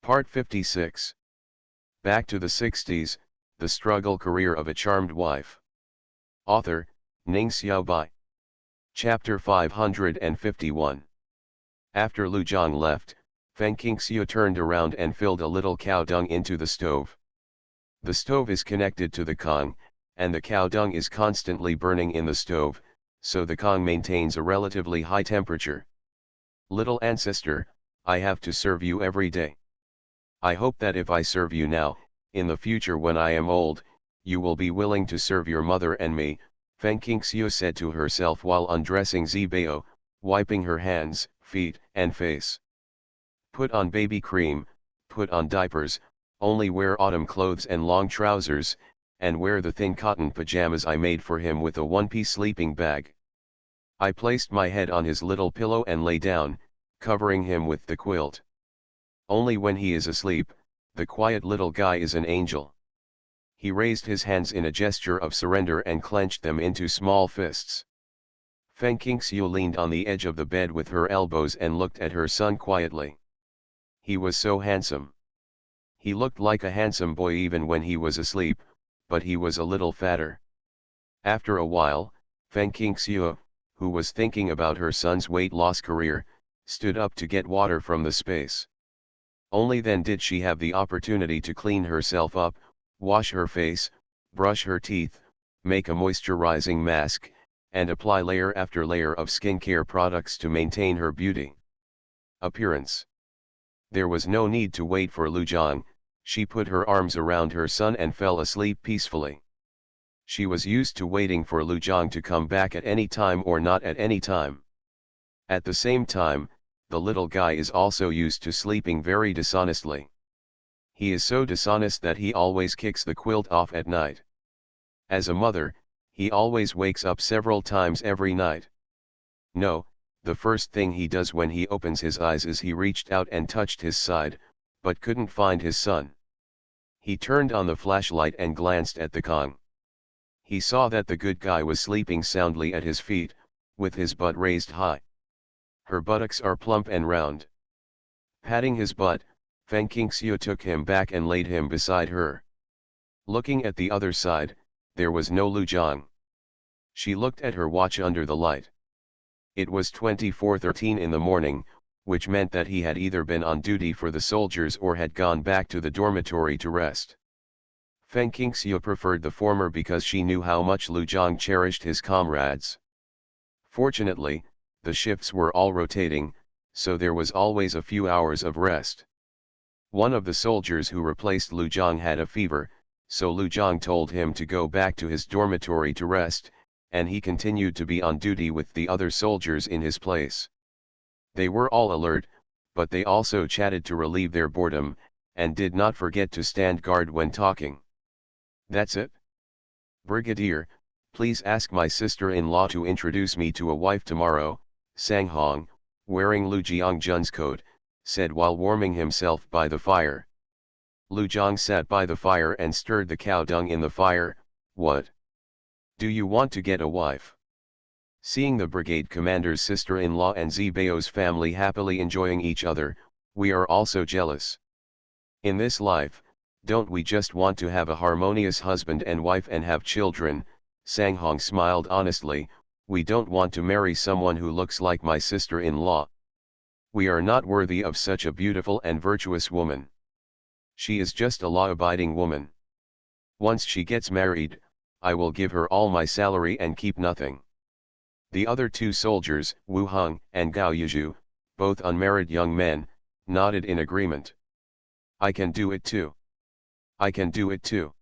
Part 56. Back to the 60s, The Struggle Career of a Charmed Wife. Author, Ning Xiaobai. Chapter 551. After Lu Zhang left, Feng Qingxiu turned around and filled a little cow dung into the stove. The stove is connected to the Kong, and the cow dung is constantly burning in the stove, so the Kong maintains a relatively high temperature. Little ancestor, I have to serve you every day. I hope that if I serve you now, in the future when I am old, you will be willing to serve your mother and me, Feng Qingxiu said to herself while undressing Zibao, wiping her hands, feet, and face. Put on baby cream, put on diapers, only wear autumn clothes and long trousers, and wear the thin cotton pajamas I made for him with a one-piece sleeping bag. I placed my head on his little pillow and lay down, covering him with the quilt. Only when he is asleep, the quiet little guy is an angel. He raised his hands in a gesture of surrender and clenched them into small fists. Feng Qingxiu leaned on the edge of the bed with her elbows and looked at her son quietly. He was so handsome. He looked like a handsome boy even when he was asleep, but he was a little fatter. After a while, Feng Qingxiu, who was thinking about her son's weight loss career, stood up to get water from the space. Only then did she have the opportunity to clean herself up, wash her face, brush her teeth, make a moisturizing mask, and apply layer after layer of skincare products to maintain her beauty. Appearance. There was no need to wait for Lu Zhang. She put her arms around her son and fell asleep peacefully. She was used to waiting for Lu Zhang to come back at any time or not at any time. At the same time, the little guy is also used to sleeping very dishonestly. He is so dishonest that he always kicks the quilt off at night. As a mother, he always wakes up several times every night. No, the first thing he does when he opens his eyes is he reached out and touched his side, but couldn't find his son. He turned on the flashlight and glanced at the Kong. He saw that the good guy was sleeping soundly at his feet, with his butt raised high. Her buttocks are plump and round. Patting his butt, Feng Qingxiu took him back and laid him beside her. Looking at the other side, there was no Lu Zhang. She looked at her watch under the light. It was 24:13 in the morning, which meant that he had either been on duty for the soldiers or had gone back to the dormitory to rest. Feng Qingxiu preferred the former because she knew how much Lu Zhang cherished his comrades. Fortunately, the shifts were all rotating, so there was always a few hours of rest. One of the soldiers who replaced Lu Zhang had a fever, so Lu Zhang told him to go back to his dormitory to rest, and he continued to be on duty with the other soldiers in his place. They were all alert, but they also chatted to relieve their boredom, and did not forget to stand guard when talking. That's it? Brigadier, please ask my sister-in-law to introduce me to a wife tomorrow, Sang Hong, wearing Lu Jiangjun's coat, said while warming himself by the fire. Lu Zhang sat by the fire and stirred the cow dung in the fire. What? Do you want to get a wife? Seeing the brigade commander's sister-in-law and Zibao's family happily enjoying each other, we are also jealous. In this life, don't we just want to have a harmonious husband and wife and have children? Sang Hong smiled honestly. We don't want to marry someone who looks like my sister-in-law. We are not worthy of such a beautiful and virtuous woman. She is just a law-abiding woman. Once she gets married, I will give her all my salary and keep nothing. The other two soldiers, Wu Heng and Gao Yuzhu, both unmarried young men, nodded in agreement. I can do it too. I can do it too.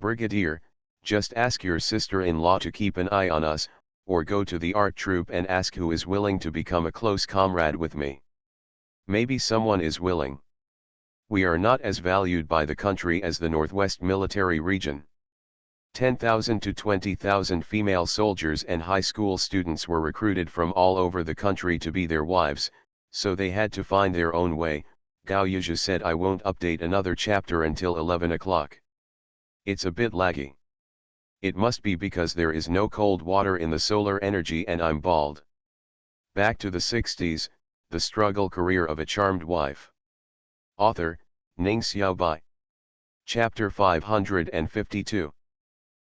Brigadier, just ask your sister-in-law to keep an eye on us, or go to the art troupe and ask who is willing to become a close comrade with me. Maybe someone is willing. We are not as valued by the country as the Northwest Military Region. 10,000 to 20,000 female soldiers and high school students were recruited from all over the country to be their wives, so they had to find their own way. Gao Yuzhu said I won't update another chapter until 11 o'clock. It's a bit laggy. It must be because there is no cold water in the solar energy and I'm bald. Back to the 60s, The Struggle Career of a Charmed Wife. Author, Ning Xiaobai. Chapter 552.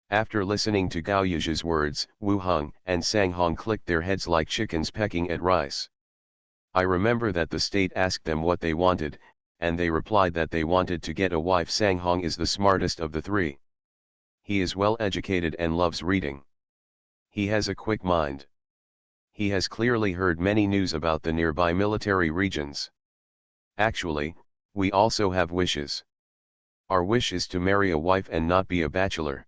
After listening to Gao Yuzhi's words, Wu Heng and Sang Hong clicked their heads like chickens pecking at rice. I remember that the state asked them what they wanted, and they replied that they wanted to get a wife. Sang Hong is the smartest of the three. He is well educated and loves reading. He has a quick mind. He has clearly heard many news about the nearby military regions. Actually, we also have wishes. Our wish is to marry a wife and not be a bachelor.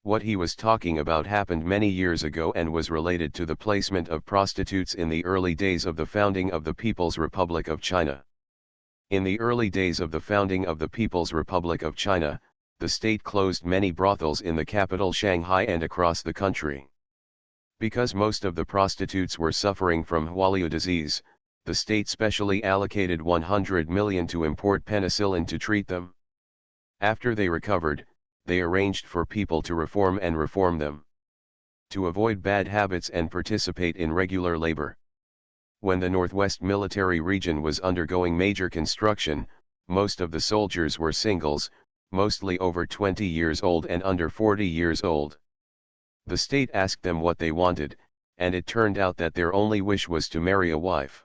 What he was talking about happened many years ago and was related to the placement of prostitutes in the early days of the founding of the People's Republic of China. In the early days of the founding of the People's Republic of China, the state closed many brothels in the capital Shanghai and across the country. Because most of the prostitutes were suffering from Huoliu disease, the state specially allocated 100 million to import penicillin to treat them. After they recovered, they arranged for people to reform them. To avoid bad habits and participate in regular labor. When the Northwest Military Region was undergoing major construction, most of the soldiers were singles, mostly over 20 years old and under 40 years old. The state asked them what they wanted, and it turned out that their only wish was to marry a wife.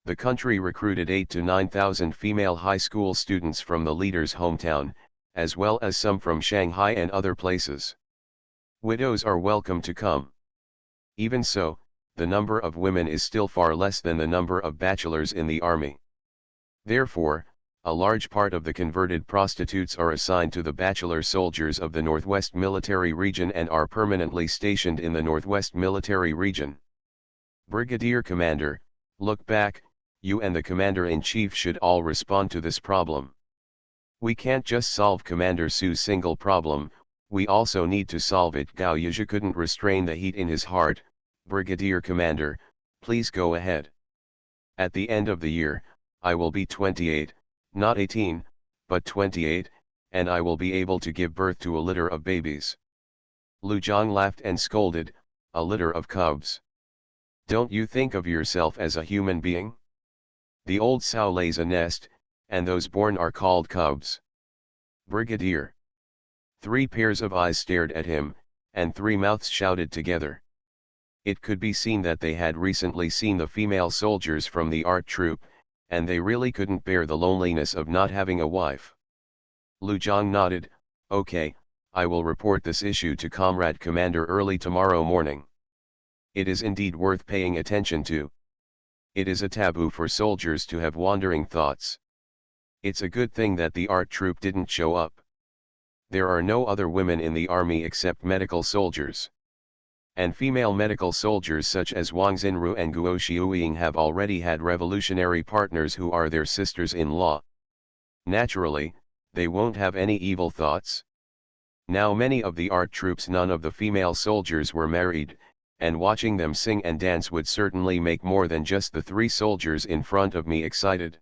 The country recruited 8,000 to 9,000 female high school students from the leader's hometown, as well as some from Shanghai and other places. Widows are welcome to come. Even so, the number of women is still far less than the number of bachelors in the army. Therefore, a large part of the converted prostitutes are assigned to the bachelor soldiers of the Northwest Military Region and are permanently stationed in the Northwest Military Region. Brigadier Commander, look back, you and the Commander-in-Chief should all respond to this problem. We can't just solve Commander Su's single problem, we also need to solve it. Gao Yuzhi couldn't restrain the heat in his heart. Brigadier Commander, please go ahead. At the end of the year, I will be 28, not 18, but 28, and I will be able to give birth to a litter of babies. Lu Zhang laughed and scolded, a litter of cubs. Don't you think of yourself as a human being? The old sow lays a nest, and those born are called cubs. Brigadier. 3 pairs of eyes stared at him, and 3 mouths shouted together. It could be seen that they had recently seen the female soldiers from the art troupe, and they really couldn't bear the loneliness of not having a wife. Lu Zhang nodded, okay, I will report this issue to Comrade Commander early tomorrow morning. It is indeed worth paying attention to. It is a taboo for soldiers to have wandering thoughts. It's a good thing that the art troupe didn't show up. There are no other women in the army except medical soldiers. And female medical soldiers such as Wang Xinru and Guo Xiuying have already had revolutionary partners who are their sisters-in-law. Naturally, they won't have any evil thoughts. Now many of the art troops, none of the female soldiers were married, and watching them sing and dance would certainly make more than just the 3 soldiers in front of me excited.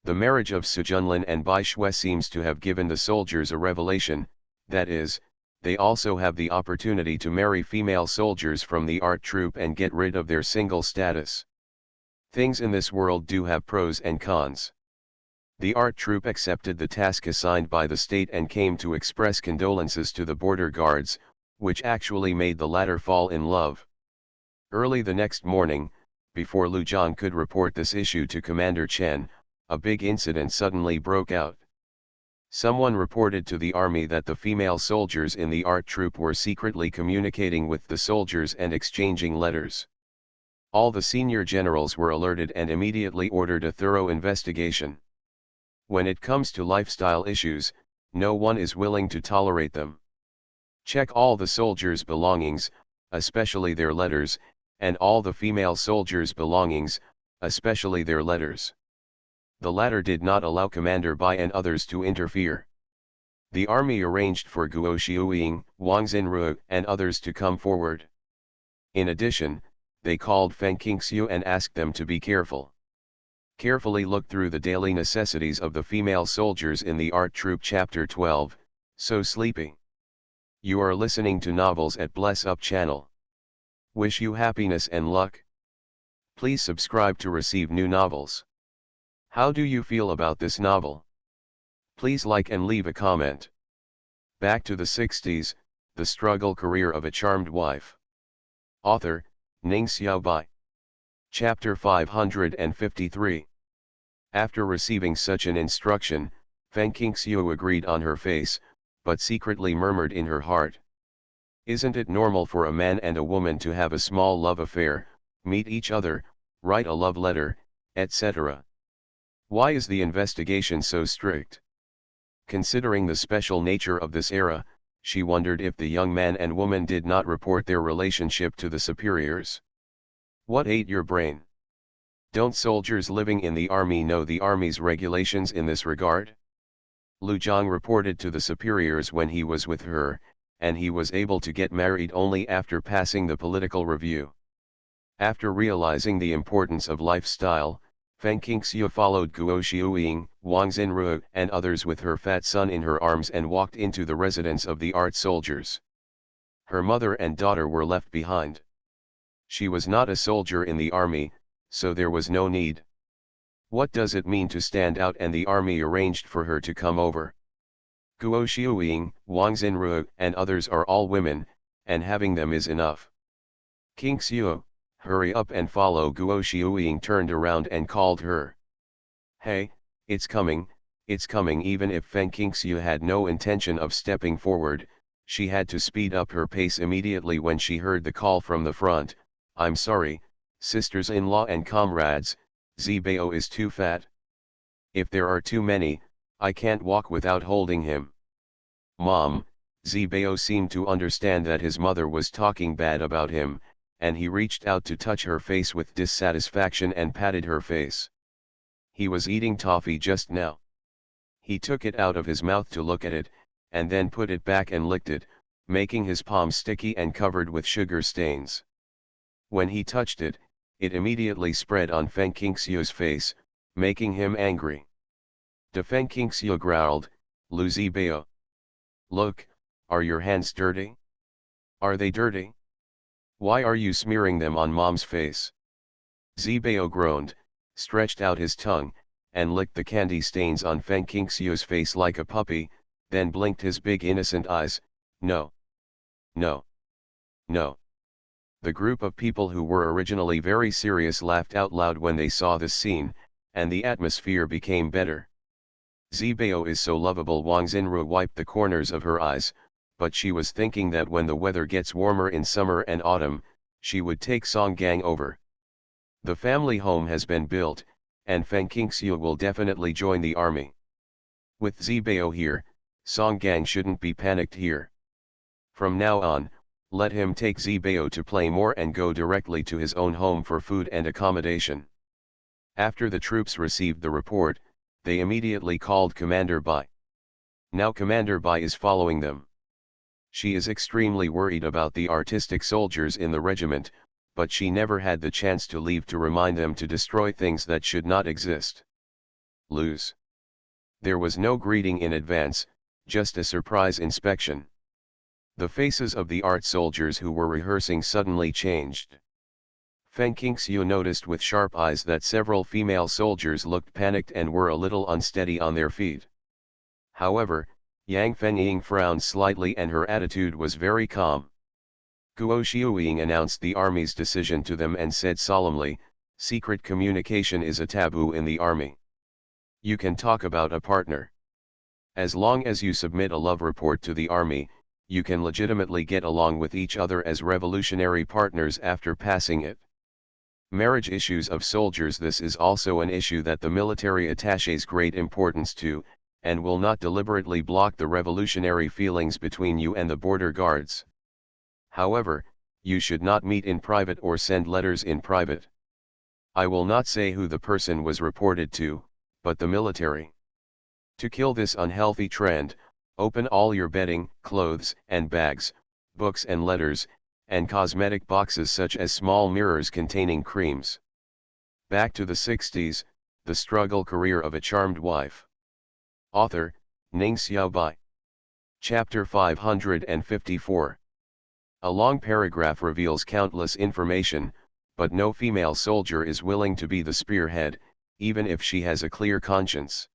The marriage of Su Junlin and Bai Shui seems to have given the soldiers a revelation, that is, they also have the opportunity to marry female soldiers from the art troupe and get rid of their single status. Things in this world do have pros and cons. The art troupe accepted the task assigned by the state and came to express condolences to the border guards, which actually made the latter fall in love. Early the next morning, before Lu Zhang could report this issue to Commander Chen, a big incident suddenly broke out. Someone reported to the army that the female soldiers in the art troupe were secretly communicating with the soldiers and exchanging letters. All the senior generals were alerted and immediately ordered a thorough investigation. When it comes to lifestyle issues, no one is willing to tolerate them. Check all the soldiers' belongings, especially their letters, and all the female soldiers' belongings, especially their letters. The latter did not allow Commander Bai and others to interfere. The army arranged for Guo Xiuying, Wang Xinru, and others to come forward. In addition, they called Feng Qingxiu and asked them to be careful. Carefully look through the daily necessities of the female soldiers in the art troupe. Chapter 12, So Sleepy. You are listening to novels at Bless Up channel. Wish you happiness and luck. Please subscribe to receive new novels. How do you feel about this novel? Please like and leave a comment. Back to the 60s, the struggle career of a charmed wife. Author, Ning Xiaobai. Chapter 553. After receiving such an instruction, Feng Qingxiu agreed on her face, but secretly murmured in her heart. Isn't it normal for a man and a woman to have a small love affair, meet each other, write a love letter, etc.? Why is the investigation so strict? Considering the special nature of this era, she wondered if the young man and woman did not report their relationship to the superiors. What ate your brain? Don't soldiers living in the army know the army's regulations in this regard? Lu Zhang reported to the superiors when he was with her, and he was able to get married only after passing the political review. After realizing the importance of lifestyle, Feng Qingxiu followed Guo Xiuying, Wang Xinru, and others with her fat son in her arms and walked into the residence of the art soldiers. Her mother and daughter were left behind. She was not a soldier in the army, so there was no need. What does it mean to stand out, and the army arranged for her to come over? Guo Xiuying, Wang Xinru, and others are all women, and having them is enough. Qingxiu, hurry up and follow. Guo Xiuying turned around and called her. Hey, it's coming, it's coming. Even if Feng Qingxiu had no intention of stepping forward, she had to speed up her pace immediately when she heard the call from the front. I'm sorry, sisters-in-law and comrades, Zibao is too fat. If there are too many, I can't walk without holding him. Mom, Zibao seemed to understand that his mother was talking bad about him, and he reached out to touch her face with dissatisfaction and patted her face. He was eating toffee just now. He took it out of his mouth to look at it, and then put it back and licked it, making his palm sticky and covered with sugar stains. When he touched it, it immediately spread on Feng Qingxiu's face, making him angry. De Feng Qingxiu growled, Lu Zibao. Look, are your hands dirty? Are they dirty? Why are you smearing them on mom's face? Zibao groaned, stretched out his tongue, and licked the candy stains on Feng Qingxiu's face like a puppy, then blinked his big innocent eyes. No. No. No. The group of people who were originally very serious laughed out loud when they saw this scene, and the atmosphere became better. Zibao is so lovable. Wang Xinru wiped the corners of her eyes, but she was thinking that when the weather gets warmer in summer and autumn, she would take Song Gang over. The family home has been built, and Feng Qingxiu will definitely join the army. With Zibao here, Song Gang shouldn't be panicked here. From now on, let him take Zibao to play more and go directly to his own home for food and accommodation. After the troops received the report, they immediately called Commander Bai. Now Commander Bai is following them. She is extremely worried about the artistic soldiers in the regiment, but she never had the chance to leave to remind them to destroy things that should not exist. Lose. There was no greeting in advance, just a surprise inspection. The faces of the art soldiers who were rehearsing suddenly changed. Feng Qingxiu noticed with sharp eyes that several female soldiers looked panicked and were a little unsteady on their feet. However, Yang Fengying frowned slightly and her attitude was very calm. Guo Xiuying announced the army's decision to them and said solemnly, secret communication is a taboo in the army. You can talk about a partner. As long as you submit a love report to the army, you can legitimately get along with each other as revolutionary partners after passing it. Marriage issues of soldiers. This is also an issue that the military attaches great importance to, and will not deliberately block the revolutionary feelings between you and the border guards. However, you should not meet in private or send letters in private. I will not say who the person was reported to, but the military. To kill this unhealthy trend, open all your bedding, clothes and bags, books and letters, and cosmetic boxes such as small mirrors containing creams. Back to the 60s, the struggle career of a charmed wife. Author, Ning Xiaobai. Chapter 554. A long paragraph reveals countless information, but no female soldier is willing to be the spearhead, even if she has a clear conscience.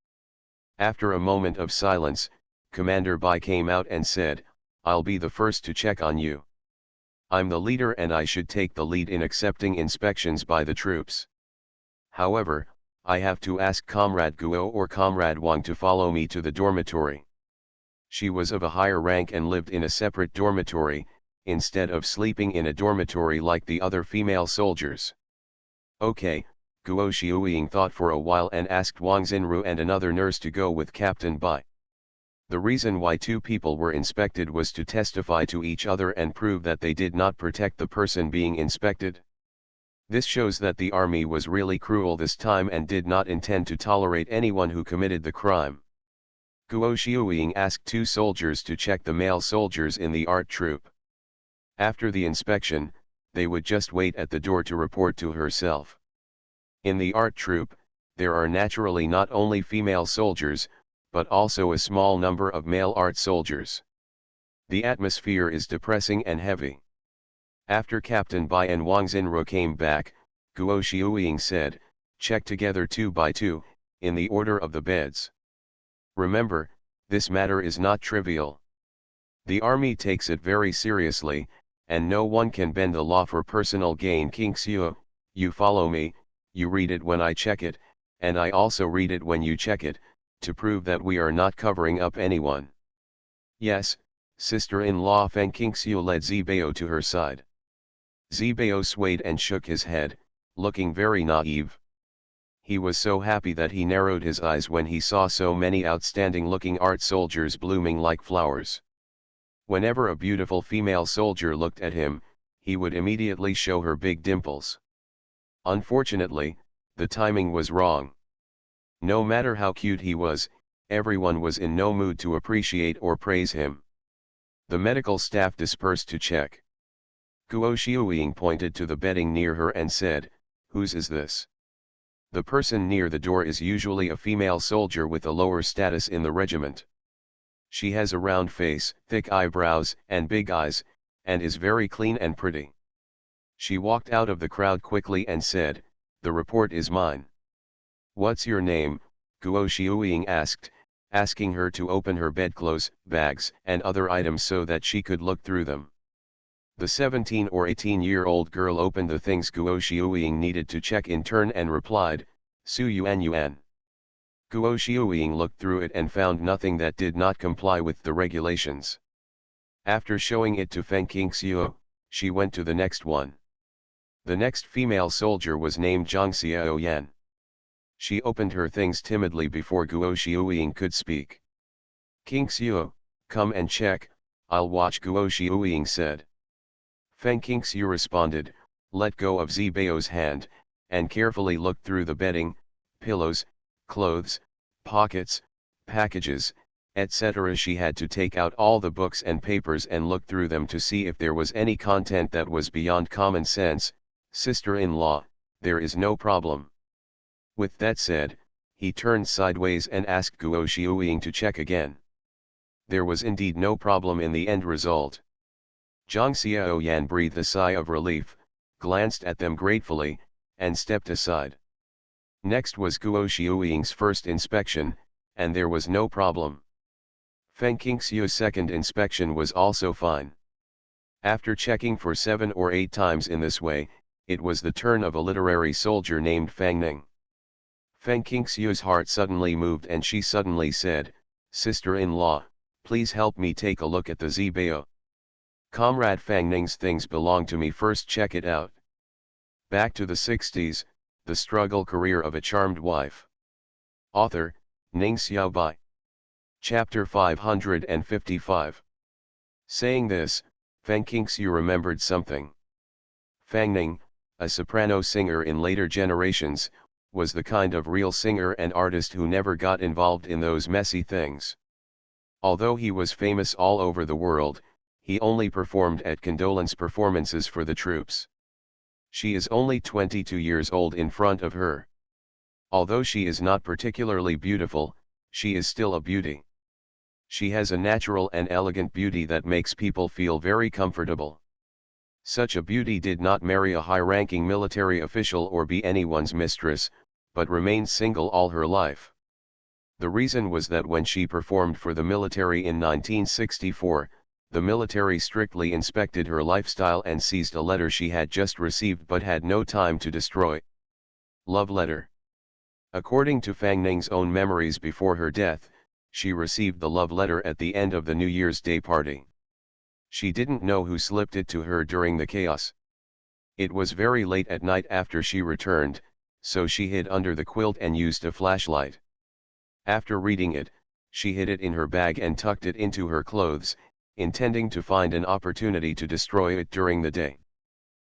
After a moment of silence, Commander Bai came out and said, "I'll be the first to check on you. I'm the leader and I should take the lead in accepting inspections by the troops. However, I have to ask Comrade Guo or Comrade Wang to follow me to the dormitory." She was of a higher rank and lived in a separate dormitory, instead of sleeping in a dormitory like the other female soldiers. "Okay," Guo Xiuying thought for a while and asked Wang Xinru and another nurse to go with Captain Bai. The reason why two people were inspected was to testify to each other and prove that they did not protect the person being inspected. This shows that the army was really cruel this time and did not intend to tolerate anyone who committed the crime. Guo Xiuying asked two soldiers to check the male soldiers in the art troupe. After the inspection, they would just wait at the door to report to herself. In the art troupe, there are naturally not only female soldiers, but also a small number of male art soldiers. The atmosphere is depressing and heavy. After Captain Bai and Wang Xinru came back, Guo Xiuying said, "Check together 2 by 2, in the order of the beds. Remember, this matter is not trivial. The army takes it very seriously, and no one can bend the law for personal gain." King Xiu, you follow me, you read it when I check it, and I also read it when you check it, to prove that we are not covering up anyone. "Yes, sister-in-law." Feng Qingxiu led Zibao to her side. Zibao swayed and shook his head, looking very naive. He was so happy that he narrowed his eyes when he saw so many outstanding-looking art soldiers blooming like flowers. Whenever a beautiful female soldier looked at him, he would immediately show her big dimples. Unfortunately, the timing was wrong. No matter how cute he was, everyone was in no mood to appreciate or praise him. The medical staff dispersed to check. Guo Xiuying pointed to the bedding near her and said, "Whose is this?" The person near the door is usually a female soldier with a lower status in the regiment. She has a round face, thick eyebrows, and big eyes, and is very clean and pretty. She walked out of the crowd quickly and said, "The report is mine." "What's your name?" Guo Xiuying asked, asking her to open her bedclothes, bags, and other items so that she could look through them. The 17 or 18-year-old girl opened the things Guo Xiuying needed to check in turn and replied, "Su Yuan Yuan." Guo Xiuying looked through it and found nothing that did not comply with the regulations. After showing it to Feng Qingxiu, she went to the next one. The next female soldier was named Zhang Xiaoyan. She opened her things timidly before Guo Xiuying could speak. "Qingxiu, come and check, I'll watch," Guo Xiuying said. Feng Qingxiu responded, let go of Zibao's hand, and carefully looked through the bedding, pillows, clothes, pockets, packages, etc. She had to take out all the books and papers and look through them to see if there was any content that was beyond common sense. "Sister-in-law, there is no problem." With that said, he turned sideways and asked Guo Xiuying to check again. There was indeed no problem in the end result. Zhang Xiaoyan breathed a sigh of relief, glanced at them gratefully, and stepped aside. Next was Guo Xiuying's first inspection, and there was no problem. Feng Qingxiu's second inspection was also fine. After checking for 7 or 8 times in this way, it was the turn of a literary soldier named Fang Ning. Feng Qingxiu's heart suddenly moved and she suddenly said, "Sister-in-law, please help me take a look at the Zibao. Comrade Fang Ning's things belong to me, first check it out." Back to the 60s, the struggle career of a charmed wife. Author, Ning Xiaobai. Chapter 555. Saying this, Feng Qingxiu remembered something. Fang Ning, a soprano singer in later generations, was the kind of real singer and artist who never got involved in those messy things. Although he was famous all over the world, he only performed at condolence performances for the troops. She is only 22 years old in front of her. Although she is not particularly beautiful, she is still a beauty. She has a natural and elegant beauty that makes people feel very comfortable. Such a beauty did not marry a high-ranking military official or be anyone's mistress, but remained single all her life. The reason was that when she performed for the military in 1964, the military strictly inspected her lifestyle and seized a letter she had just received but had no time to destroy. Love letter. According to Fang Ning's own memories before her death, she received the love letter at the end of the New Year's Day party. She didn't know who slipped it to her during the chaos. It was very late at night after she returned, so she hid under the quilt and used a flashlight. After reading it, she hid it in her bag and tucked it into her clothes, intending to find an opportunity to destroy it during the day.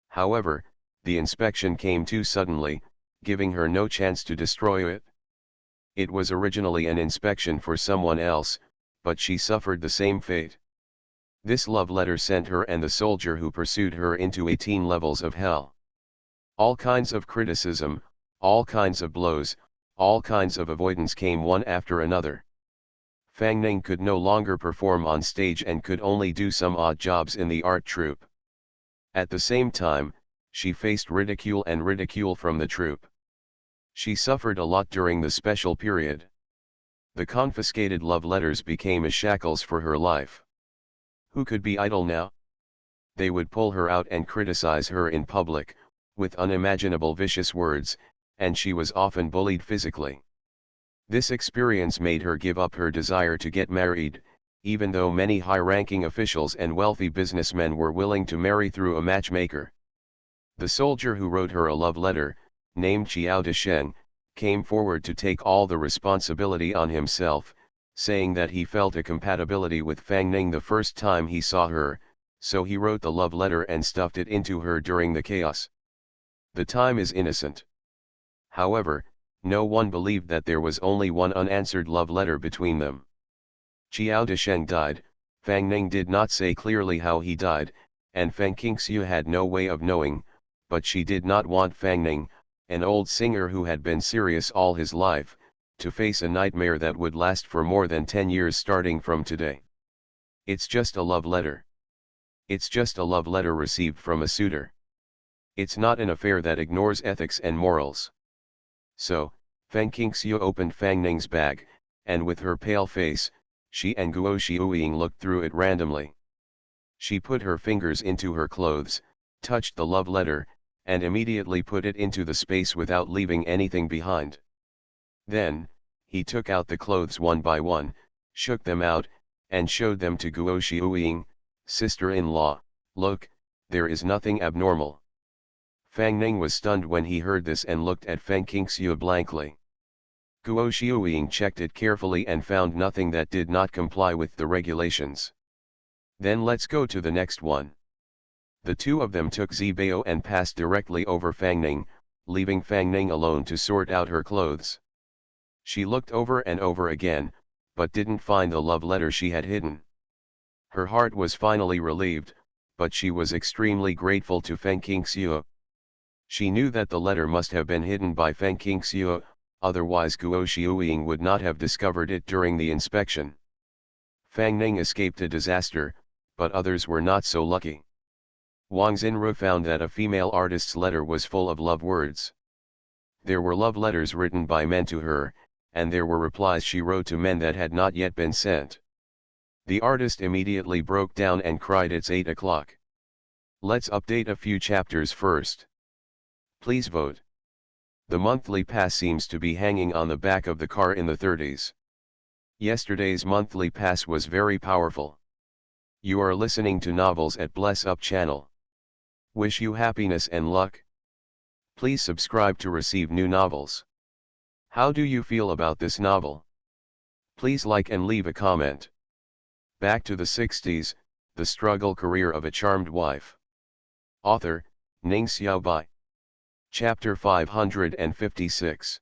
However, the inspection came too suddenly, giving her no chance to destroy it. It was originally an inspection for someone else, but she suffered the same fate. This love letter sent her and the soldier who pursued her into 18 levels of hell. All kinds of criticism, all kinds of blows, all kinds of avoidance came one after another. Fang Ning could no longer perform on stage and could only do some odd jobs in the art troupe. At the same time, she faced ridicule and ridicule from the troupe. She suffered a lot during the special period. The confiscated love letters became as shackles for her life. Who could be idle now? They would pull her out and criticize her in public, with unimaginable vicious words, and she was often bullied physically. This experience made her give up her desire to get married, even though many high-ranking officials and wealthy businessmen were willing to marry through a matchmaker. The soldier who wrote her a love letter, named Qiao Desheng, came forward to take all the responsibility on himself, saying that he felt a compatibility with Fang Ning the first time he saw her, so he wrote the love letter and stuffed it into her during the chaos. The time is innocent. However, no one believed that there was only one unanswered love letter between them. Qiao Desheng died, Fang Ning did not say clearly how he died, and Feng Qingxiu had no way of knowing, but she did not want Fang Ning, an old singer who had been serious all his life, to face a nightmare that would last for more than 10 years starting from today. It's just a love letter. It's just a love letter received from a suitor. It's not an affair that ignores ethics and morals. So, Feng Qingxiu opened Fang Ning's bag, and with her pale face, she and Guo Xiuying looked through it randomly. She put her fingers into her clothes, touched the love letter, and immediately put it into the space without leaving anything behind. Then, he took out the clothes one by one, shook them out, and showed them to Guo Xiuying, sister-in-law. Look, there is nothing abnormal. Fang Ning was stunned when he heard this and looked at Feng Qingxiu blankly. Guo Xiuying checked it carefully and found nothing that did not comply with the regulations. Then let's go to the next one. The two of them took Zibao and passed directly over Fang Ning, leaving Fang Ning alone to sort out her clothes. She looked over and over again, but didn't find the love letter she had hidden. Her heart was finally relieved, but she was extremely grateful to Feng Qingxiu. She knew that the letter must have been hidden by Feng Qingxiu, otherwise Guo Xiuying would not have discovered it during the inspection. Fang Ning escaped a disaster, but others were not so lucky. Wang Xinru found that a female artist's letter was full of love words. There were love letters written by men to her, and there were replies she wrote to men that had not yet been sent. The artist immediately broke down and cried, "It's 8 o'clock. Let's update a few chapters first. Please vote." The monthly pass seems to be hanging on the back of the car in the 30s. Yesterday's monthly pass was very powerful. You are listening to Novels at Bless Up channel. Wish you happiness and luck. Please subscribe to receive new novels. How do you feel about this novel? Please like and leave a comment. Back to the 60s, The Struggle Career of a Charmed Wife. Author, Ning Xiaobai. Chapter 556.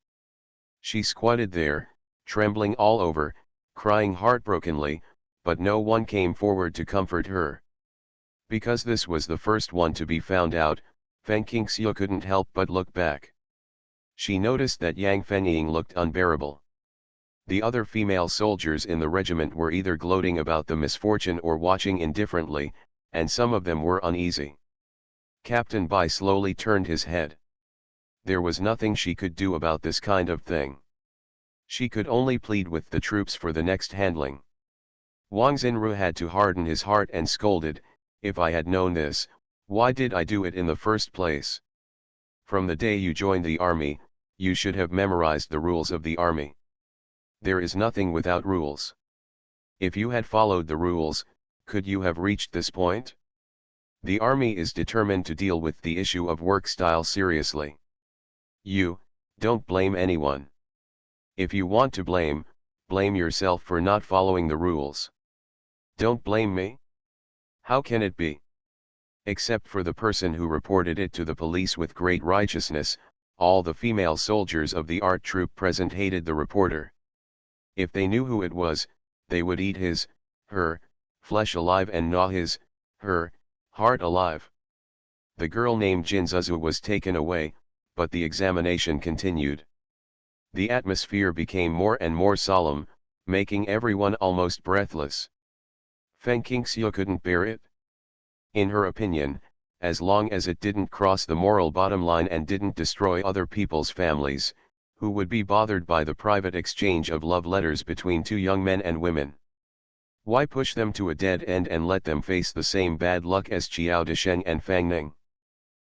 She squatted there, trembling all over, crying heartbrokenly, but no one came forward to comfort her. Because this was the first one to be found out, Feng Qingxiu couldn't help but look back. She noticed that Yang Fengying looked unbearable. The other female soldiers in the regiment were either gloating about the misfortune or watching indifferently, and some of them were uneasy. Captain Bai slowly turned his head. There was nothing she could do about this kind of thing. She could only plead with the troops for the next handling. Wang Xinru had to harden his heart and scolded, "If I had known this, why did I do it in the first place? From the day you joined the army, you should have memorized the rules of the army. There is nothing without rules. If you had followed the rules, could you have reached this point? The army is determined to deal with the issue of work style seriously. You, don't blame anyone. If you want to blame, blame yourself for not following the rules. Don't blame me? How can it be? Except for the person who reported it to the police with great righteousness, all the female soldiers of the art troupe present hated the reporter. If they knew who it was, they would eat his, her, flesh alive and gnaw his, her, heart alive. The girl named Jinzuzu was taken away, but the examination continued. The atmosphere became more and more solemn, making everyone almost breathless. Feng Qingxiu couldn't bear it. In her opinion, as long as it didn't cross the moral bottom line and didn't destroy other people's families, who would be bothered by the private exchange of love letters between two young men and women? Why push them to a dead end and let them face the same bad luck as Qiao Disheng and Fang Ning?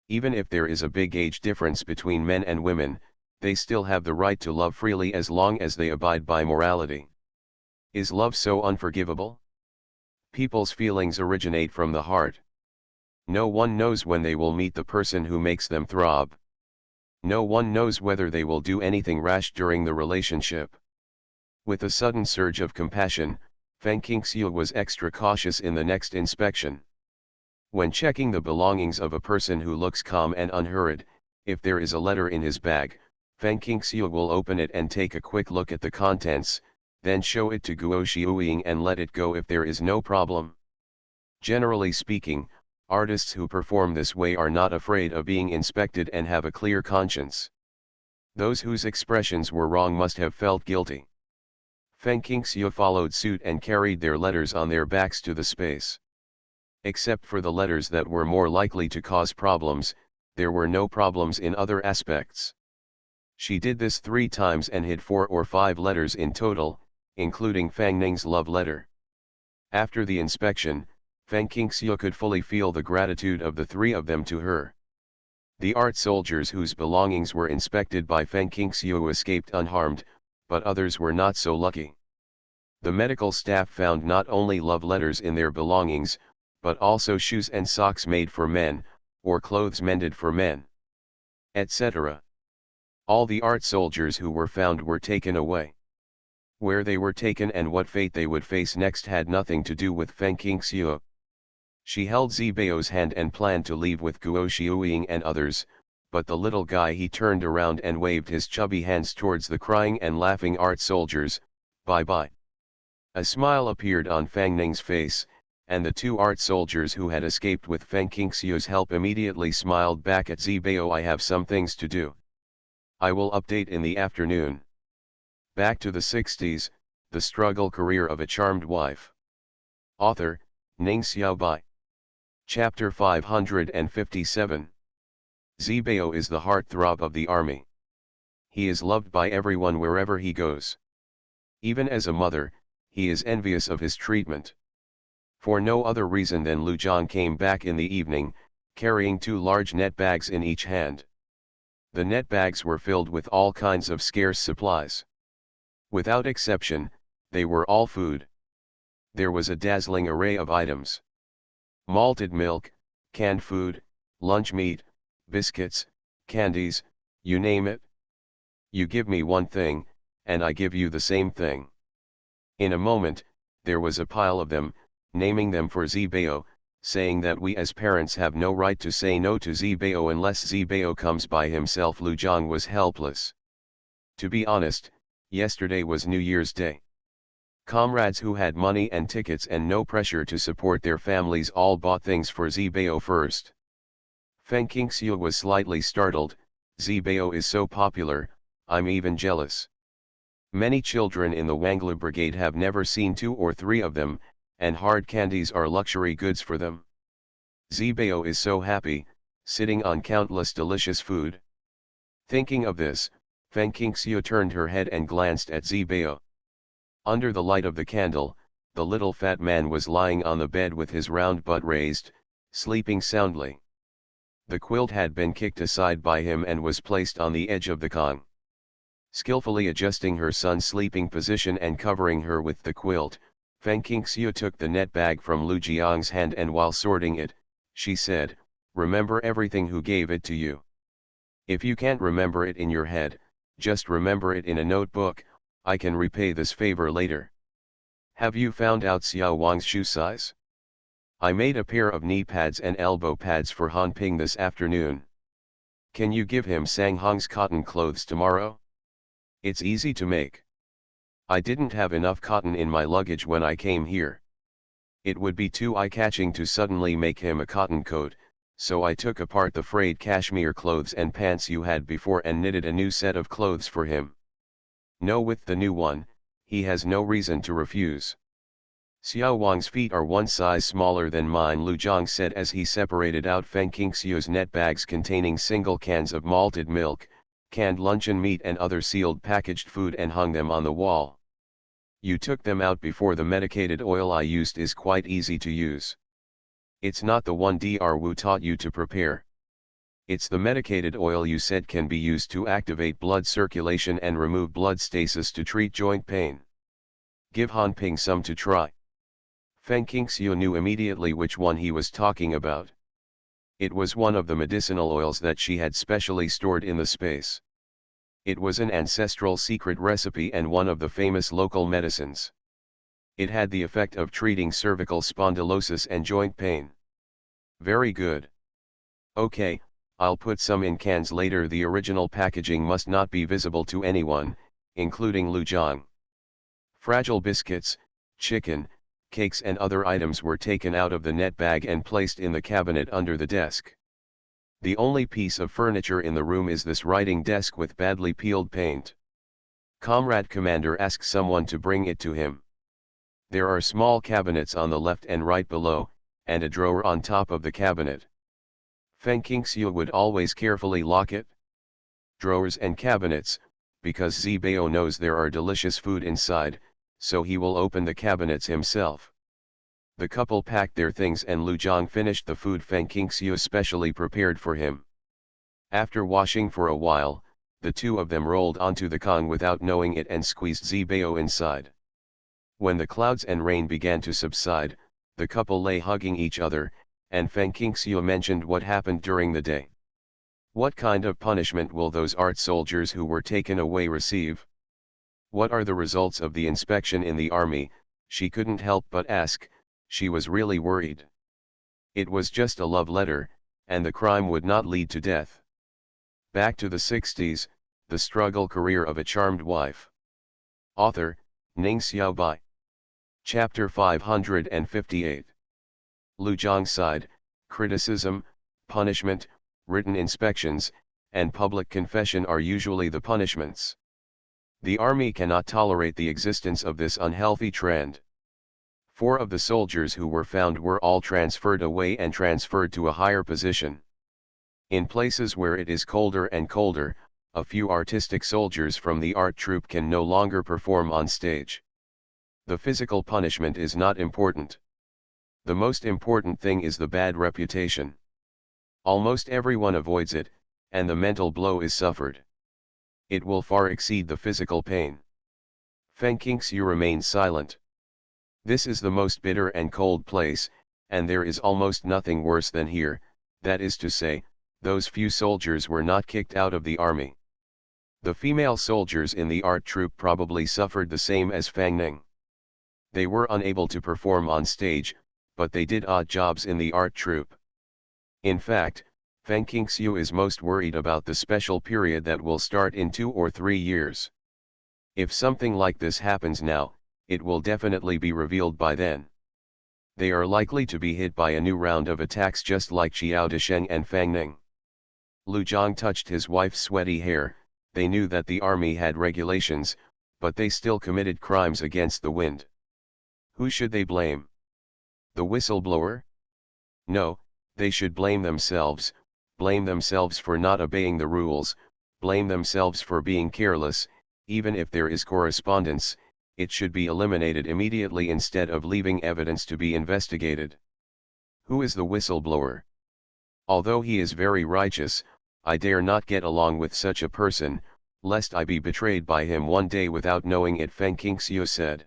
Even if there is a big age difference between men and women, they still have the right to love freely as long as they abide by morality. Is love so unforgivable? People's feelings originate from the heart. No one knows when they will meet the person who makes them throb. No one knows whether they will do anything rash during the relationship. With a sudden surge of compassion, Feng Qingxiu was extra cautious in the next inspection. When checking the belongings of a person who looks calm and unhurried, if there is a letter in his bag, Feng Qingxiu will open it and take a quick look at the contents, then show it to Guo Xiuying and let it go if there is no problem. Generally speaking, artists who perform this way are not afraid of being inspected and have a clear conscience. Those whose expressions were wrong must have felt guilty. Feng Qingxiu followed suit and carried their letters on their backs to the space. Except for the letters that were more likely to cause problems, there were no problems in other aspects. She did this 3 times and hid 4 or 5 letters in total, including Fang Ning's love letter. After the inspection, Feng Qingxiu could fully feel the gratitude of the 3 of them to her. The art soldiers whose belongings were inspected by Feng Qingxiu escaped unharmed, but others were not so lucky. The medical staff found not only love letters in their belongings, but also shoes and socks made for men, or clothes mended for men, etc. All the art soldiers who were found were taken away. Where they were taken and what fate they would face next had nothing to do with Feng Qingxiu. She held Zibao's hand and planned to leave with Guo Xiuying and others, but the little guy he turned around and waved his chubby hands towards the crying and laughing art soldiers, "Bye-bye." A smile appeared on Fang Ning's face, and the 2 art soldiers who had escaped with Feng Qingxiu's help immediately smiled back at Zibao. "I have some things to do. I will update in the afternoon." Back to the 60s, the struggle career of a charmed wife. Author, Ning Xiaobai. Chapter 557. Zibao is the heartthrob of the army. He is loved by everyone wherever he goes. Even as a mother, he is envious of his treatment. For no other reason than Lu Zhang came back in the evening, carrying 2 large net bags in each hand. The net bags were filled with all kinds of scarce supplies. Without exception, they were all food. There was a dazzling array of items. Malted milk, canned food, lunch meat, biscuits, candies, you name it. You give me one thing, and I give you the same thing. In a moment, there was a pile of them, naming them for Zibao, saying that we as parents have no right to say no to Zibao unless Zibao comes by himself. Lu Zhang was helpless. To be honest, yesterday was New Year's Day. Comrades who had money and tickets and no pressure to support their families all bought things for Zibao first. Feng Qingxiu was slightly startled. "Zibao is so popular, I'm even jealous. Many children in the Wanglu brigade have never seen 2 or 3 of them, and hard candies are luxury goods for them. Zibao is so happy, sitting on countless delicious food. Thinking of this, Feng Qingxiu turned her head and glanced at Zibao. Under the light of the candle, the little fat man was lying on the bed with his round butt raised, sleeping soundly. The quilt had been kicked aside by him and was placed on the edge of the Kong. Skillfully adjusting her son's sleeping position and covering her with the quilt, Feng Qingxiu took the net bag from Lu Jiang's hand, and while sorting it, she said, "Remember everything who gave it to you. If you can't remember it in your head, just remember it in a notebook. I can repay this favor later. Have you found out Xiao Wang's shoe size? I made a pair of knee pads and elbow pads for Han Ping this afternoon. Can you give him Sang Hong's cotton clothes tomorrow? It's easy to make. I didn't have enough cotton in my luggage when I came here. It would be too eye-catching to suddenly make him a cotton coat, so I took apart the frayed cashmere clothes and pants you had before and knitted a new set of clothes for him. No, with the new one, he has no reason to refuse. Xiao Wang's feet are one size smaller than mine," Lu Jiang said as he separated out Feng Qingxiu's net bags containing single cans of malted milk, canned luncheon meat and other sealed packaged food, and hung them on the wall. "You took them out before. The medicated oil I used is quite easy to use. It's not the one Dr. Wu taught you to prepare. It's the medicated oil you said can be used to activate blood circulation and remove blood stasis to treat joint pain. Give Han Ping some to try." Feng Qingxiu knew immediately which one he was talking about. It was one of the medicinal oils that she had specially stored in the space. It was an ancestral secret recipe and one of the famous local medicines. It had the effect of treating cervical spondylosis and joint pain. "Very good. Okay, I'll put some in cans later. The original packaging must not be visible to anyone, including Lu Jiang." Fragile biscuits, chicken, cakes and other items were taken out of the net bag and placed in the cabinet under the desk. "The only piece of furniture in the room is this writing desk with badly peeled paint. Comrade Commander asked someone to bring it to him. There are small cabinets on the left and right below, and a drawer on top of the cabinet. Feng Qingxiu would always carefully lock it. Drawers and cabinets, because Zibao knows there are delicious food inside, so he will open the cabinets himself." The couple packed their things and Lu Jiang finished the food Feng Qingxiu specially prepared for him. After washing for a while, the two of them rolled onto the Kong without knowing it and squeezed Zibao inside. When the clouds and rain began to subside, the couple lay hugging each other, and Feng Qingxiu mentioned what happened during the day. "What kind of punishment will those art soldiers who were taken away receive? What are the results of the inspection in the army?" She couldn't help but ask. She was really worried. It was just a love letter, and the crime would not lead to death. Back to the 60s, the struggle career of a charmed wife. Author, Ning Xiaobai. Chapter 558. Lu Jiang sighed. Criticism, punishment, written inspections, and public confession are usually the punishments. The army cannot tolerate the existence of this unhealthy trend. 4 of the soldiers who were found were all transferred away and transferred to a higher position. In places where it is colder and colder, a few artistic soldiers from the art troupe can no longer perform on stage. The physical punishment is not important. The most important thing is the bad reputation. Almost everyone avoids it, and the mental blow is suffered. It will far exceed the physical pain. Feng Qingxiu remained silent. This is the most bitter and cold place, and there is almost nothing worse than here. That is to say, those few soldiers were not kicked out of the army. The female soldiers in the art troupe probably suffered the same as Fang Ning. They were unable to perform on stage, but they did odd jobs in the art troupe. In fact, Feng Qingxiu is most worried about the special period that will start in 2 or 3 years. If something like this happens now, it will definitely be revealed by then. They are likely to be hit by a new round of attacks just like Xiao Desheng and Fang Ning. Lu Jiang touched his wife's sweaty hair. They knew that the army had regulations, but they still committed crimes against the wind. Who should they blame? The whistleblower? No, they should blame themselves for not obeying the rules, blame themselves for being careless. Even if there is correspondence, it should be eliminated immediately instead of leaving evidence to be investigated. Who is the whistleblower? Although he is very righteous, I dare not get along with such a person, lest I be betrayed by him one day without knowing it, Feng Qingxiu said.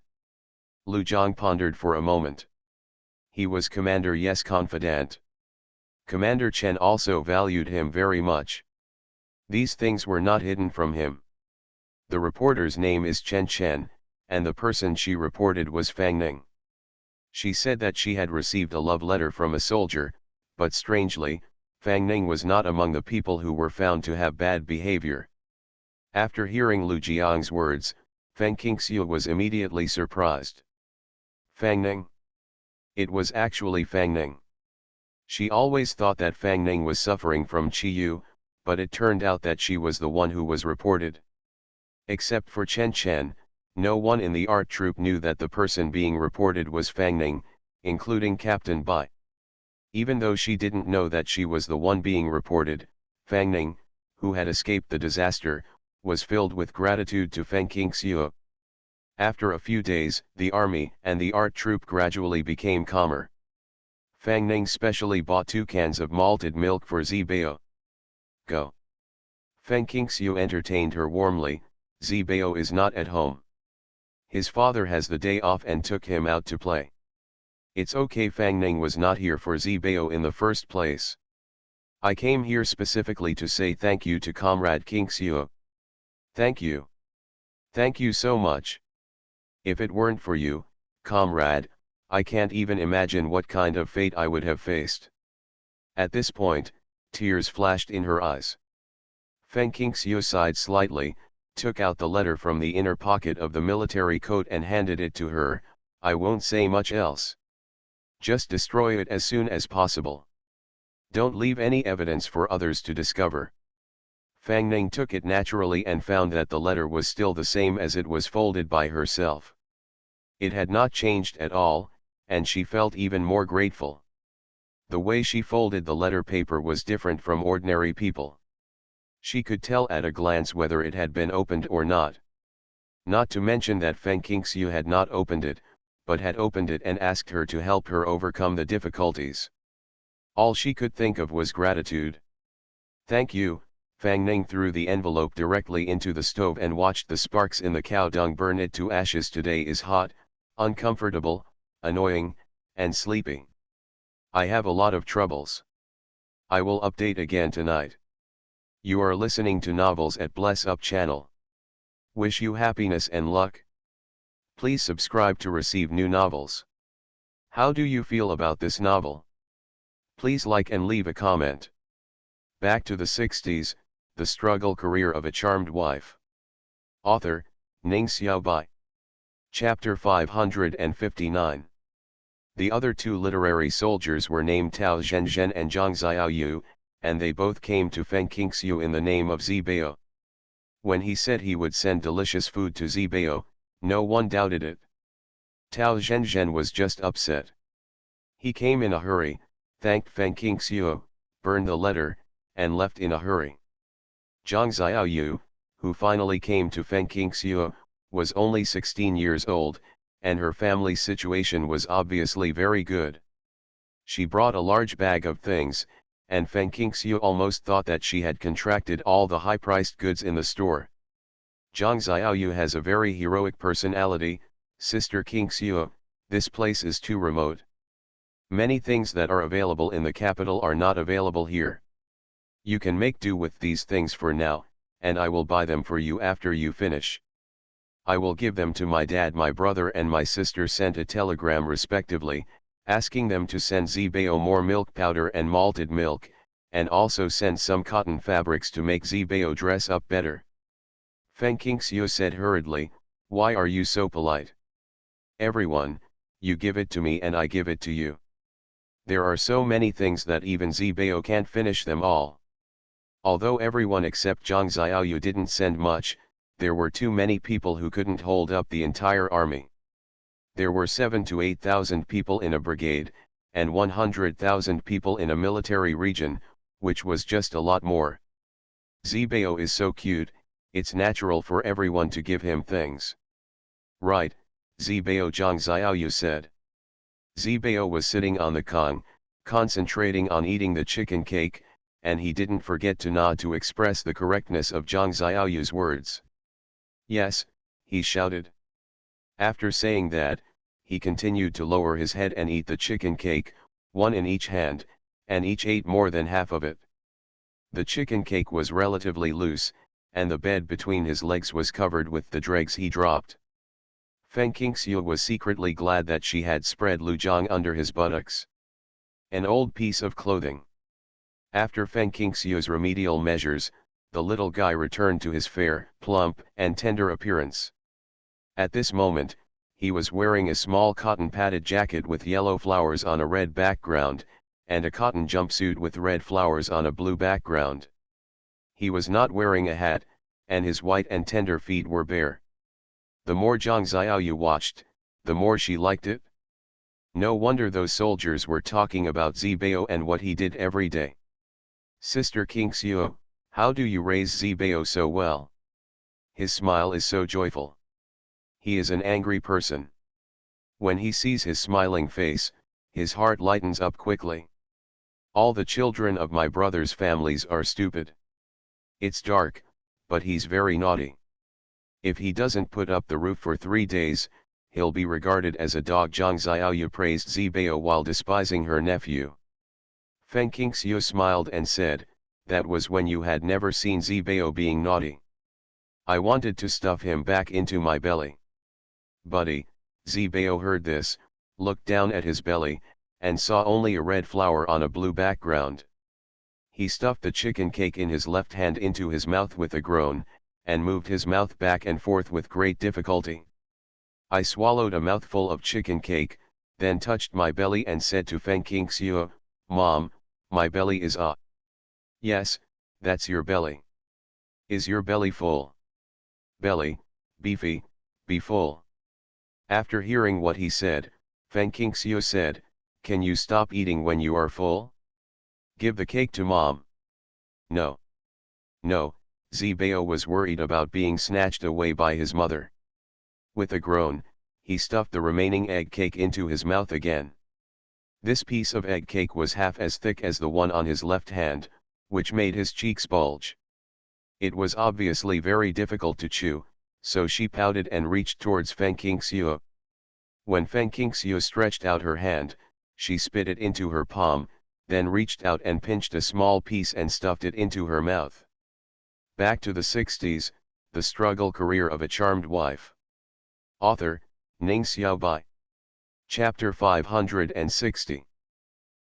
Lu Zhang pondered for a moment. He was Commander Ye's confidant. Commander Chen also valued him very much. These things were not hidden from him. The reporter's name is Chen Chen, and the person she reported was Fang Ning. She said that she had received a love letter from a soldier, but strangely, Fang Ning was not among the people who were found to have bad behavior. After hearing Lu Jiang's words, Feng Qingxiu was immediately surprised. Fang Ning? It was actually Fang Ning. She always thought that Fang Ning was suffering from Qiyu, but it turned out that she was the one who was reported. Except for Chen Chen, no one in the art troupe knew that the person being reported was Fang Ning, including Captain Bai. Even though she didn't know that she was the one being reported, Fang Ning, who had escaped the disaster, was filled with gratitude to Feng Qingxiu. After a few days, the army and the art troupe gradually became calmer. Fang Ning specially bought 2 cans of malted milk for Zibao. Go. Feng Qingxiu entertained her warmly. Zibao is not at home. His father has the day off and took him out to play. It's okay, Fang Ning was not here for Zibao in the first place. I came here specifically to say thank you to Comrade Qingxiu. Thank you. Thank you so much. If it weren't for you, comrade, I can't even imagine what kind of fate I would have faced. At this point, tears flashed in her eyes. Feng Qingxiu sighed slightly, took out the letter from the inner pocket of the military coat and handed it to her. I won't say much else. Just destroy it as soon as possible. Don't leave any evidence for others to discover. Fang Ning took it naturally and found that the letter was still the same as it was folded by herself. It had not changed at all, and she felt even more grateful. The way she folded the letter paper was different from ordinary people. She could tell at a glance whether it had been opened or not. Not to mention that Feng Qingxiu had not opened it, but had opened it and asked her to help her overcome the difficulties. All she could think of was gratitude. Thank you. Fang Ning threw the envelope directly into the stove and watched the sparks in the cow dung burn it to ashes. Today is hot, uncomfortable, annoying, and sleepy. I have a lot of troubles. I will update again tonight. You are listening to Novels at Bless Up channel. Wish you happiness and luck. Please subscribe to receive new novels. How do you feel about this novel? Please like and leave a comment. Back to the 60s, the struggle career of a charmed wife. Author, Ning Xiaobai. Chapter 559. The other 2 literary soldiers were named Tao Zhenzhen and Zhang Xiaoyu, and they both came to Feng Qingxiu in the name of Zibao. When he said he would send delicious food to Zibao, no one doubted it. Tao Zhenzhen was just upset. He came in a hurry, thanked Feng Qingxiu, burned the letter, and left in a hurry. Zhang Xiaoyu, who finally came to Feng Qingxiu, was only 16 years old, and her family situation was obviously very good. She brought a large bag of things, and Feng Qingxiu almost thought that she had contracted all the high-priced goods in the store. Zhang Xiaoyu has a very heroic personality. Sister Qingxiu, this place is too remote. Many things that are available in the capital are not available here. You can make do with these things for now, and I will buy them for you after you finish. I will give them to my dad. My brother and my sister sent a telegram respectively, asking them to send Zibao more milk powder and malted milk, and also send some cotton fabrics to make Zibao dress up better. Feng Qingxiu said hurriedly, why are you so polite? Everyone, you give it to me and I give it to you. There are so many things that even Zibao can't finish them all. Although everyone except Zhang Xiaoyu didn't send much, there were too many people who couldn't hold up the entire army. There were 7,000 to 8,000 people in a brigade, and 100,000 people in a military region, which was just a lot more. Zibao is so cute, it's natural for everyone to give him things. Right, Zibao Zhang Xiaoyu said. Zibao was sitting on the Kong, concentrating on eating the chicken cake, and he didn't forget to nod to express the correctness of Zhang Xiaoyu's words. Yes, he shouted. After saying that, he continued to lower his head and eat the chicken cake, one in each hand, and each ate more than half of it. The chicken cake was relatively loose, and the bed between his legs was covered with the dregs he dropped. Feng Qingxiu was secretly glad that she had spread Lu Zhang under his buttocks. An old piece of clothing. After Feng Qingxiu's remedial measures, the little guy returned to his fair, plump, and tender appearance. At this moment, he was wearing a small cotton-padded jacket with yellow flowers on a red background, and a cotton jumpsuit with red flowers on a blue background. He was not wearing a hat, and his white and tender feet were bare. The more Zhang Xiaoyu watched, the more she liked it. No wonder those soldiers were talking about Zibao and what he did every day. Sister Qingxiu, how do you raise Zibao so well? His smile is so joyful. He is an angry person. When he sees his smiling face, his heart lightens up quickly. All the children of my brother's families are stupid. It's dark, but he's very naughty. If he doesn't put up the roof for 3 days, he'll be regarded as a dog. Zhang Xiaoyu praised Zibao while despising her nephew. Feng Qingxiu smiled and said, that was when you had never seen Zibao being naughty. I wanted to stuff him back into my belly. Buddy, Zibao heard this, looked down at his belly, and saw only a red flower on a blue background. He stuffed the chicken cake in his left hand into his mouth with a groan, and moved his mouth back and forth with great difficulty. I swallowed a mouthful of chicken cake, then touched my belly and said to Feng Qingxiu, Mom, my belly is up. Yes, that's your belly. Is your belly full? Belly, beefy, be full. After hearing what he said, Feng Qingxiu said, can you stop eating when you are full? Give the cake to Mom. No. No, Zibao was worried about being snatched away by his mother. With a groan, he stuffed the remaining egg cake into his mouth again. This piece of egg cake was half as thick as the one on his left hand, which made his cheeks bulge. It was obviously very difficult to chew, so she pouted and reached towards Feng Qingxiu. When Feng Qingxiu stretched out her hand, she spit it into her palm, then reached out and pinched a small piece and stuffed it into her mouth. Back to the 60s, the struggle career of a charmed wife. Author, Ning Xiaobai. Chapter 560.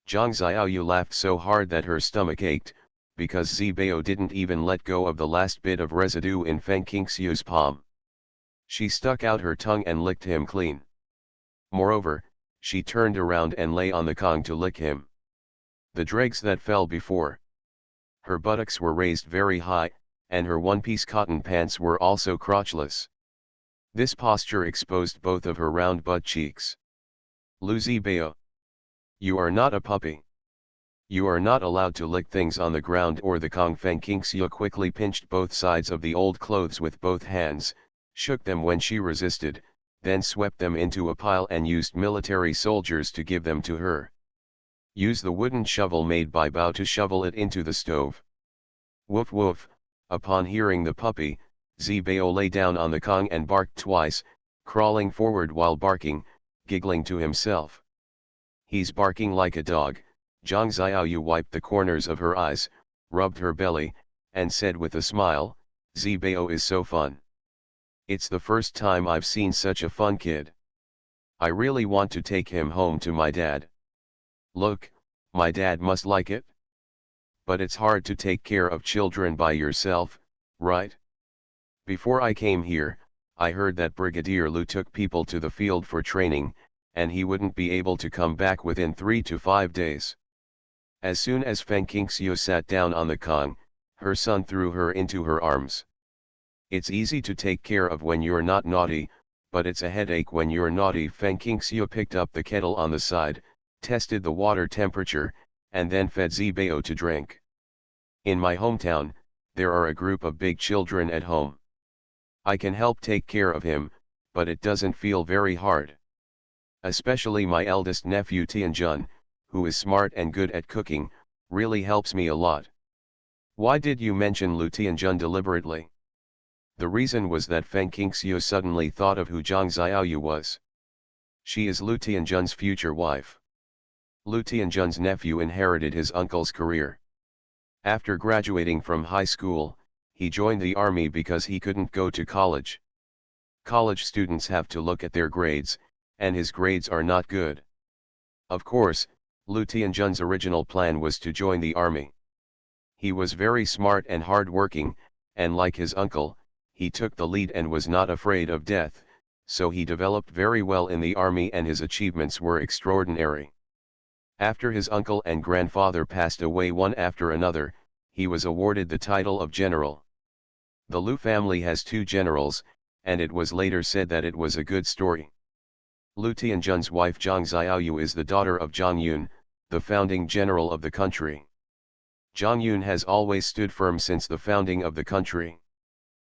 Zhang Xiaoyu laughed so hard that her stomach ached, because Zibao didn't even let go of the last bit of residue in Feng Qingxiu's palm. She stuck out her tongue and licked him clean. Moreover, she turned around and lay on the Kong to lick him. The dregs that fell before her buttocks were raised very high, and her one-piece cotton pants were also crotchless. This posture exposed both of her round butt cheeks. Lu Zibao, you are not a puppy. You are not allowed to lick things on the ground or the Kong. Feng Qingxiu quickly pinched both sides of the old clothes with both hands, shook them when she resisted, then swept them into a pile and used military soldiers to give them to her. Use the wooden shovel made by Bao to shovel it into the stove. Woof woof. Upon hearing the puppy, Zibao lay down on the Kong and barked twice, crawling forward while barking, giggling to himself. He's barking like a dog. Zhang Xiaoyu wiped the corners of her eyes, rubbed her belly, and said with a smile, Zibao is so fun. It's the first time I've seen such a fun kid. I really want to take him home to my dad. Look, my dad must like it. But it's hard to take care of children by yourself, right? Before I came here, I heard that Brigadier Lu took people to the field for training, and he wouldn't be able to come back within 3 to 5 days. As soon as Feng Qingxiu sat down on the Kong, her son threw her into her arms. It's easy to take care of when you're not naughty, but it's a headache when you're naughty. Feng Qingxiu picked up the kettle on the side, tested the water temperature, and then fed Zibao to drink. In my hometown, there are a group of big children at home. I can help take care of him, but it doesn't feel very hard. Especially my eldest nephew Tianjun, who is smart and good at cooking, really helps me a lot. Why did you mention Lu Tianjun deliberately? The reason was that Feng Qingxiu suddenly thought of who Zhang Xiaoyu was. She is Lu Tianjun's future wife. Lu Tianjun's nephew inherited his uncle's career. After graduating from high school, he joined the army because he couldn't go to college. College students have to look at their grades, and his grades are not good. Of course, Lu Tianjun's original plan was to join the army. He was very smart and hard-working, and like his uncle, he took the lead and was not afraid of death, so he developed very well in the army and his achievements were extraordinary. After his uncle and grandfather passed away one after another, he was awarded the title of general. The Lu family has 2 generals, and it was later said that it was a good story. Lu Tianjun's wife Zhang Xiaoyu is the daughter of Zhang Yun, the founding general of the country. Zhang Yun has always stood firm since the founding of the country.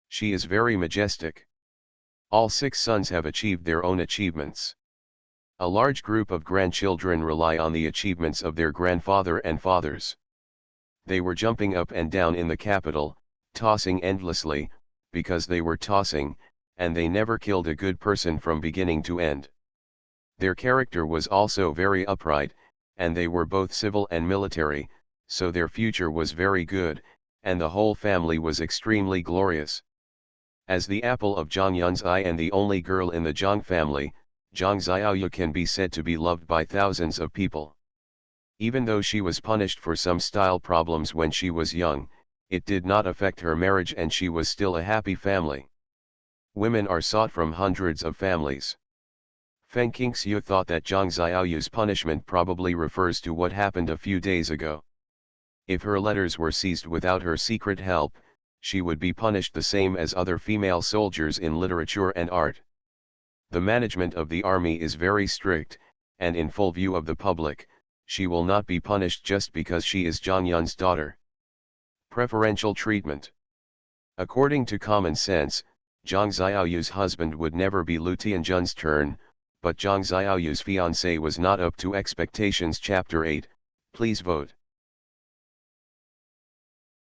She is very majestic. All 6 sons have achieved their own achievements. A large group of grandchildren rely on the achievements of their grandfather and fathers. They were jumping up and down in the capital, tossing endlessly, because they were tossing, and they never killed a good person from beginning to end. Their character was also very upright, and they were both civil and military, so their future was very good, and the whole family was extremely glorious. As the apple of Zhang Yun's eye and the only girl in the Zhang family, Zhang Xiaoyu can be said to be loved by thousands of people. Even though she was punished for some style problems when she was young, it did not affect her marriage and she was still a happy family. Women are sought from hundreds of families. Feng Qingxiu thought that Zhang Xiaoyu's punishment probably refers to what happened a few days ago. If her letters were seized without her secret help, she would be punished the same as other female soldiers in literature and art. The management of the army is very strict, and in full view of the public, she will not be punished just because she is Zhang Yun's daughter. Preferential treatment. According to common sense, Zhang Xiaoyu's husband would never be Lu Tianjun's turn, but Zhang Xiaoyu's fiancé was not up to expectations. Chapter 8, please vote.